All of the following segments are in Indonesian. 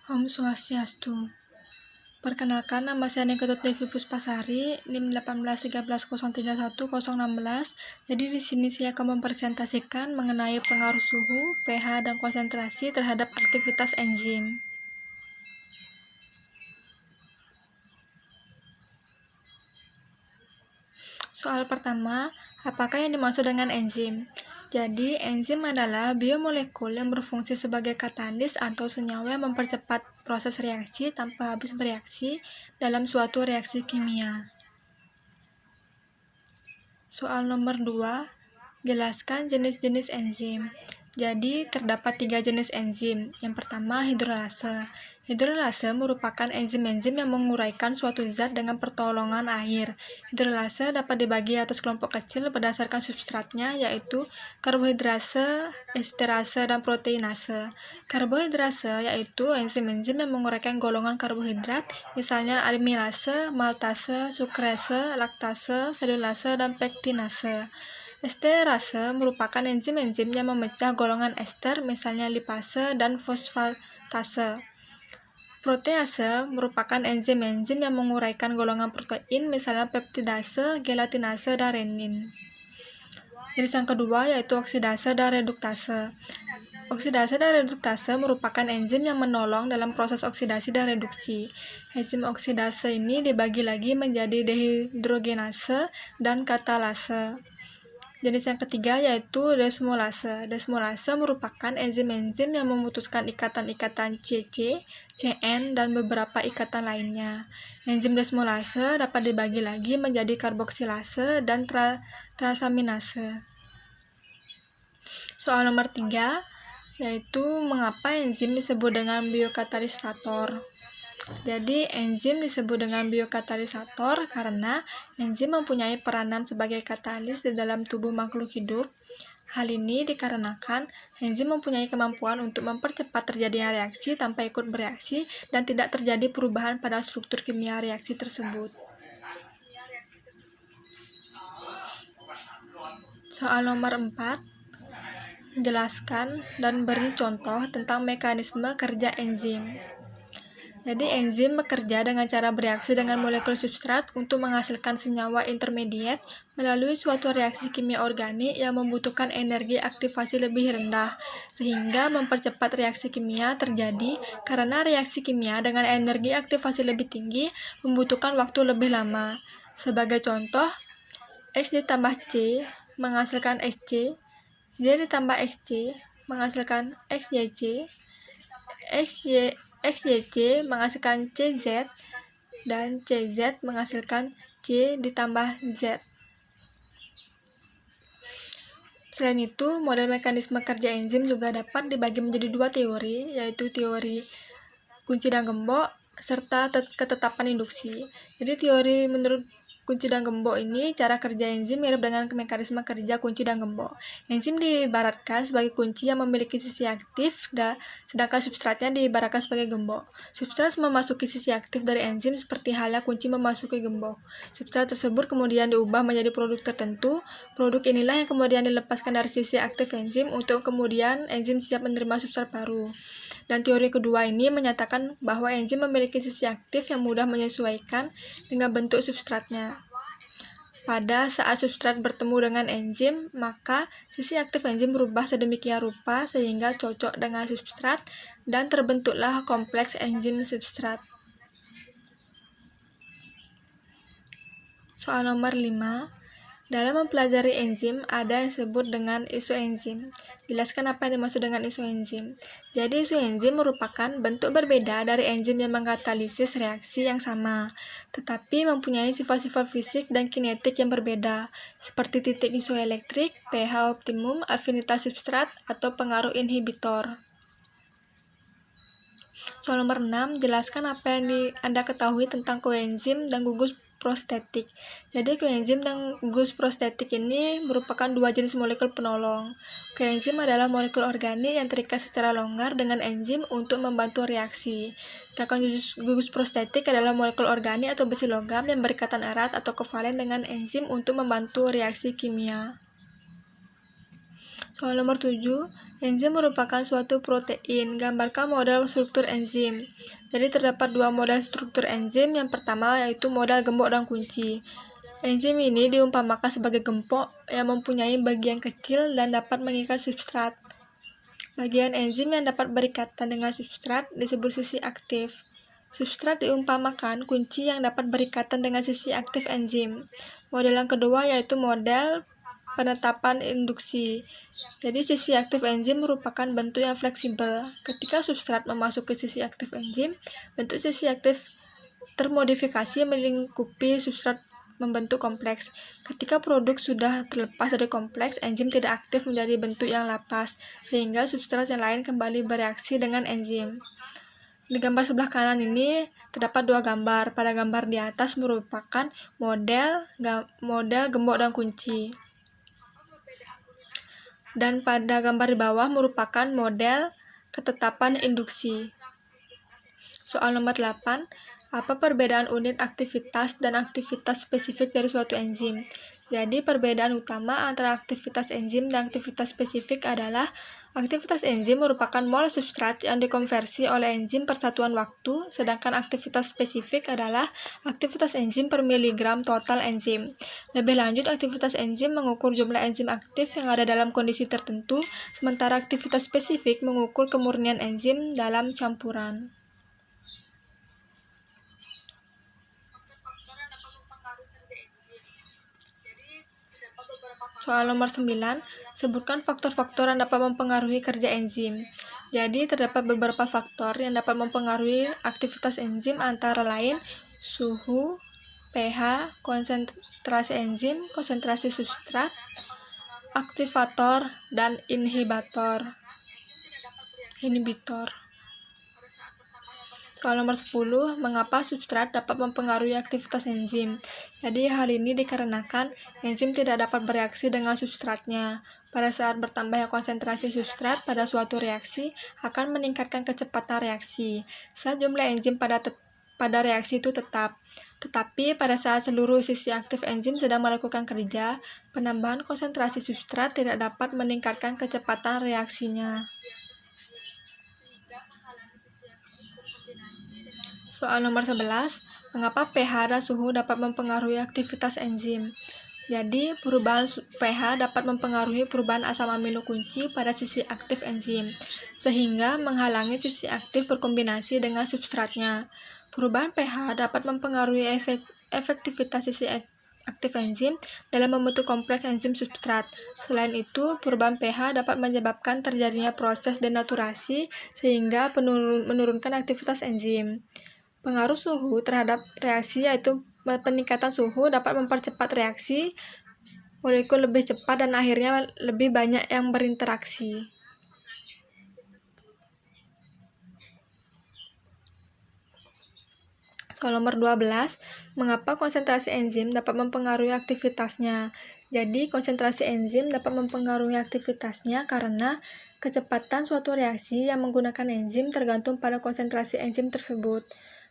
Om Swastiastu. Perkenalkan, nama saya Ketut Devi Puspasari, NIM 1813031016. Jadi di sini saya akan mempresentasikan mengenai pengaruh suhu, pH, dan konsentrasi terhadap aktivitas enzim. Soal pertama, apakah yang dimaksud dengan enzim? Jadi, enzim adalah biomolekul yang berfungsi sebagai katalis atau senyawa yang mempercepat proses reaksi tanpa habis bereaksi dalam suatu reaksi kimia. Soal nomor 2, jelaskan jenis-jenis enzim. Jadi, terdapat 3 jenis enzim. Yang pertama, hidrolase. Hidrolase merupakan enzim-enzim yang menguraikan suatu zat dengan pertolongan air. Hidrolase dapat dibagi atas kelompok kecil berdasarkan substratnya, yaitu karbohidrase, esterase, dan proteinase. Karbohidrase yaitu enzim-enzim yang menguraikan golongan karbohidrat, misalnya amilase, maltase, sukrase, laktase, selulase, dan pektinase. Esterase merupakan enzim-enzim yang memecah golongan ester, misalnya lipase dan fosfatase. Protease merupakan enzim-enzim yang menguraikan golongan protein, misalnya peptidase, gelatinase, dan renin. Jenis yang kedua yaitu oksidase dan reduktase. Oksidase dan reduktase merupakan enzim yang menolong dalam proses oksidasi dan reduksi. Enzim oksidase ini dibagi lagi menjadi dehidrogenase dan katalase. Jenis yang ketiga yaitu desmolase. Desmolase merupakan enzim-enzim yang memutuskan ikatan-ikatan CC, CN, dan beberapa ikatan lainnya. Enzim desmolase dapat dibagi lagi menjadi karboksilase dan transaminase. Soal nomor 3 yaitu mengapa enzim disebut dengan biokatalisator. Jadi, enzim disebut dengan biokatalisator karena enzim mempunyai peranan sebagai katalis di dalam tubuh makhluk hidup. Hal ini dikarenakan enzim mempunyai kemampuan untuk mempercepat terjadinya reaksi tanpa ikut bereaksi dan tidak terjadi perubahan pada struktur kimia reaksi tersebut. Soal nomor 4, jelaskan dan beri contoh tentang mekanisme kerja enzim. Jadi, enzim bekerja dengan cara bereaksi dengan molekul substrat untuk menghasilkan senyawa intermediate melalui suatu reaksi kimia organik yang membutuhkan energi aktivasi lebih rendah, sehingga mempercepat reaksi kimia terjadi karena reaksi kimia dengan energi aktivasi lebih tinggi membutuhkan waktu lebih lama. Sebagai contoh, X ditambah C menghasilkan XC, Y ditambah XC menghasilkan XYC, XYC menghasilkan CZ, dan CZ menghasilkan C ditambah Z. Selain itu, model mekanisme kerja enzim juga dapat dibagi menjadi 2 teori, yaitu teori kunci dan gembok serta ketetapan induksi. Jadi, teori menurut kunci dan gembok ini, cara kerja enzim mirip dengan mekanisme kerja kunci dan gembok. Enzim diibaratkan sebagai kunci yang memiliki sisi aktif, sedangkan substratnya diibaratkan sebagai gembok. Substrat memasuki sisi aktif dari enzim seperti halnya kunci memasuki gembok. Substrat tersebut kemudian diubah menjadi produk tertentu. Produk inilah yang kemudian dilepaskan dari sisi aktif enzim untuk kemudian enzim siap menerima substrat baru. Dan teori kedua ini menyatakan bahwa enzim memiliki sisi aktif yang mudah menyesuaikan dengan bentuk substratnya. Pada saat substrat bertemu dengan enzim, maka sisi aktif enzim berubah sedemikian rupa sehingga cocok dengan substrat dan terbentuklah kompleks enzim substrat. Soal nomor 5. Dalam mempelajari enzim, ada yang disebut dengan isoenzim. Jelaskan apa yang dimaksud dengan isoenzim. Jadi, isoenzim merupakan bentuk berbeda dari enzim yang mengkatalisis reaksi yang sama, tetapi mempunyai sifat-sifat fisik dan kinetik yang berbeda, seperti titik isoelektrik, pH optimum, afinitas substrat, atau pengaruh inhibitor. Soal nomor 6, jelaskan apa yang Anda ketahui tentang koenzim dan gugus prostetik. Jadi, koenzim dan gugus prostetik ini merupakan 2 jenis molekul penolong. Koenzim adalah molekul organik yang terikat secara longgar dengan enzim untuk membantu reaksi. Sedangkan gugus prostetik adalah molekul organik atau besi logam yang berikatan erat atau kovalen dengan enzim untuk membantu reaksi kimia. Soal nomor 7, enzim merupakan suatu protein. Gambarkan model struktur enzim. Jadi terdapat dua model struktur enzim. Yang pertama yaitu model gembok dan kunci. Enzim ini diumpamakan sebagai gembok yang mempunyai bagian kecil dan dapat mengikat substrat. Bagian enzim yang dapat berikatan dengan substrat disebut sisi aktif. Substrat diumpamakan kunci yang dapat berikatan dengan sisi aktif enzim. Model yang kedua yaitu model penetapan induksi. Jadi sisi aktif enzim merupakan bentuk yang fleksibel. Ketika substrat memasuki sisi aktif enzim, bentuk sisi aktif termodifikasi melingkupi substrat membentuk kompleks. Ketika produk sudah terlepas dari kompleks, enzim tidak aktif menjadi bentuk yang lapas, sehingga substrat yang lain kembali bereaksi dengan enzim. Di gambar sebelah kanan ini terdapat dua gambar. Pada gambar di atas merupakan model gembok dan kunci. Dan pada gambar di bawah merupakan model ketetapan induksi. Soal nomor 8, apa perbedaan unit aktivitas dan aktivitas spesifik dari suatu enzim? Jadi perbedaan utama antara aktivitas enzim dan aktivitas spesifik adalah aktivitas enzim merupakan mol substrat yang dikonversi oleh enzim per satuan waktu, sedangkan aktivitas spesifik adalah aktivitas enzim per miligram total enzim. Lebih lanjut, aktivitas enzim mengukur jumlah enzim aktif yang ada dalam kondisi tertentu, sementara aktivitas spesifik mengukur kemurnian enzim dalam campuran. Soal nomor 9, sebutkan faktor-faktor yang dapat mempengaruhi kerja enzim. Jadi, terdapat beberapa faktor yang dapat mempengaruhi aktivitas enzim antara lain suhu, pH, konsentrasi enzim, konsentrasi substrat, aktivator, dan inhibitor. Soal nomor 10, mengapa substrat dapat mempengaruhi aktivitas enzim? Jadi hal ini dikarenakan enzim tidak dapat bereaksi dengan substratnya. Pada saat bertambahnya konsentrasi substrat pada suatu reaksi akan meningkatkan kecepatan reaksi. Saat jumlah enzim pada reaksi itu tetap. Tetapi pada saat seluruh sisi aktif enzim sedang melakukan kerja, penambahan konsentrasi substrat tidak dapat meningkatkan kecepatan reaksinya. Soal nomor 11, mengapa pH dan suhu dapat mempengaruhi aktivitas enzim? Jadi, perubahan pH dapat mempengaruhi perubahan asam amino kunci pada sisi aktif enzim, sehingga menghalangi sisi aktif berkombinasi dengan substratnya. Perubahan pH dapat mempengaruhi efektivitas sisi aktif enzim dalam membentuk kompleks enzim substrat. Selain itu, perubahan pH dapat menyebabkan terjadinya proses denaturasi sehingga menurunkan aktivitas enzim. Pengaruh suhu terhadap reaksi yaitu peningkatan suhu dapat mempercepat reaksi, molekul lebih cepat dan akhirnya lebih banyak yang berinteraksi. Soal nomor 12, mengapa konsentrasi enzim dapat mempengaruhi aktivitasnya? Jadi, konsentrasi enzim dapat mempengaruhi aktivitasnya karena kecepatan suatu reaksi yang menggunakan enzim tergantung pada konsentrasi enzim tersebut.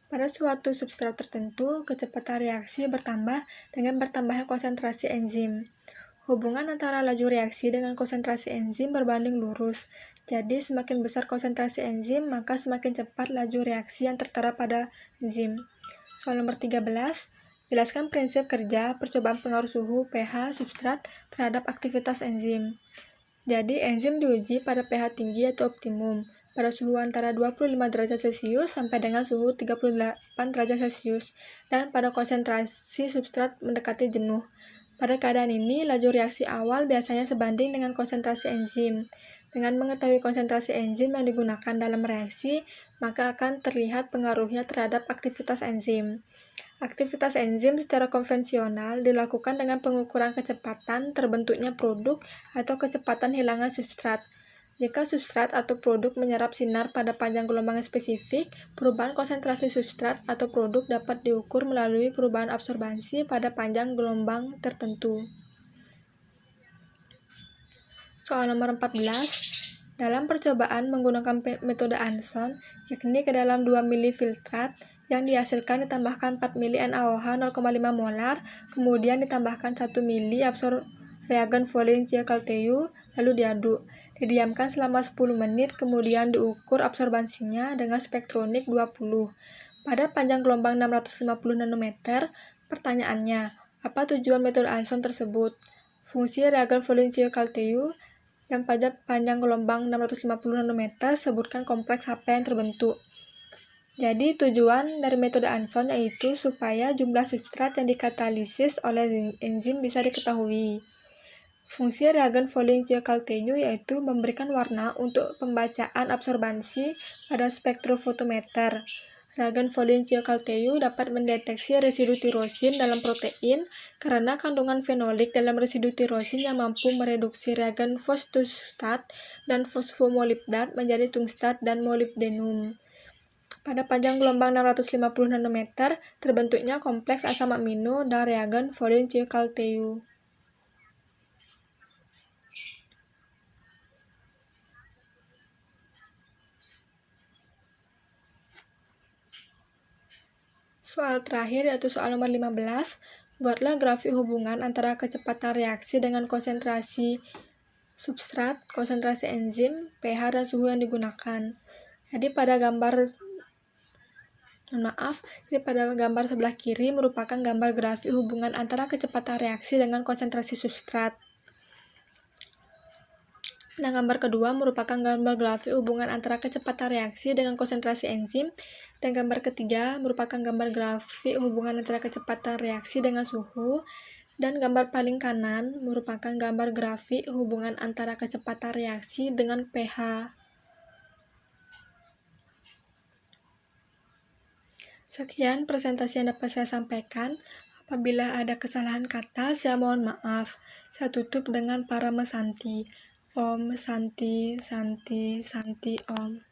Pada suatu substrat tertentu, kecepatan reaksi bertambah dengan bertambahnya konsentrasi enzim. Hubungan antara laju reaksi dengan konsentrasi enzim berbanding lurus. Jadi, semakin besar konsentrasi enzim, maka semakin cepat laju reaksi yang tertera pada enzim. Soal nomor 13, jelaskan prinsip kerja percobaan pengaruh suhu, pH, substrat terhadap aktivitas enzim. Jadi, enzim diuji pada pH tinggi atau optimum, pada suhu antara 25 derajat Celcius sampai dengan suhu 38 derajat Celcius, dan pada konsentrasi substrat mendekati jenuh. Pada keadaan ini, laju reaksi awal biasanya sebanding dengan konsentrasi enzim. Dengan mengetahui konsentrasi enzim yang digunakan dalam reaksi, maka akan terlihat pengaruhnya terhadap aktivitas enzim. Aktivitas enzim secara konvensional dilakukan dengan pengukuran kecepatan terbentuknya produk atau kecepatan hilangnya substrat. Jika substrat atau produk menyerap sinar pada panjang gelombang spesifik, perubahan konsentrasi substrat atau produk dapat diukur melalui perubahan absorbansi pada panjang gelombang tertentu. Soal nomor 14, dalam percobaan menggunakan metode Anson, yakni ke dalam 2 ml filtrat, yang dihasilkan ditambahkan 4 ml NaOH 0,5 molar, kemudian ditambahkan 1 ml reagen Volin-Chiakalteu, lalu diaduk. Didiamkan selama 10 menit, kemudian diukur absorbansinya dengan spektronik 20. Pada panjang gelombang 650 nanometer, pertanyaannya, apa tujuan metode Anson tersebut? Fungsi reagen Follin-Ciokalteu, dan pada panjang gelombang 650 nanometer, sebutkan kompleks HP yang terbentuk. Jadi tujuan dari metode Anson yaitu supaya jumlah substrat yang dikatalisis oleh enzim bisa diketahui. Fungsi reagen Follin-Ciokalteu yaitu memberikan warna untuk pembacaan absorbansi pada spektrofotometer. Reagen Follin-Ciokalteu dapat mendeteksi residu tirosin dalam protein karena kandungan fenolik dalam residu tirosin yang mampu mereduksi reagen fosfostat dan fosfomolibdat menjadi tungstat dan molibdenum. Pada panjang gelombang 650 nanometer, terbentuknya kompleks asam amino dan reagen Follin-Ciokalteu. Soal terakhir yaitu soal nomor 15. Buatlah grafik hubungan antara kecepatan reaksi dengan konsentrasi substrat, konsentrasi enzim, pH, dan suhu yang digunakan. Jadi pada gambar sebelah kiri merupakan gambar grafik hubungan antara kecepatan reaksi dengan konsentrasi substrat. Nah, gambar kedua merupakan gambar grafik hubungan antara kecepatan reaksi dengan konsentrasi enzim, dan gambar ketiga merupakan gambar grafik hubungan antara kecepatan reaksi dengan suhu, dan gambar paling kanan merupakan gambar grafik hubungan antara kecepatan reaksi dengan pH. Sekian presentasi yang dapat saya sampaikan. Apabila ada kesalahan kata, saya mohon maaf. Saya tutup dengan Parama Santi. Om Santi Santi Santi Om.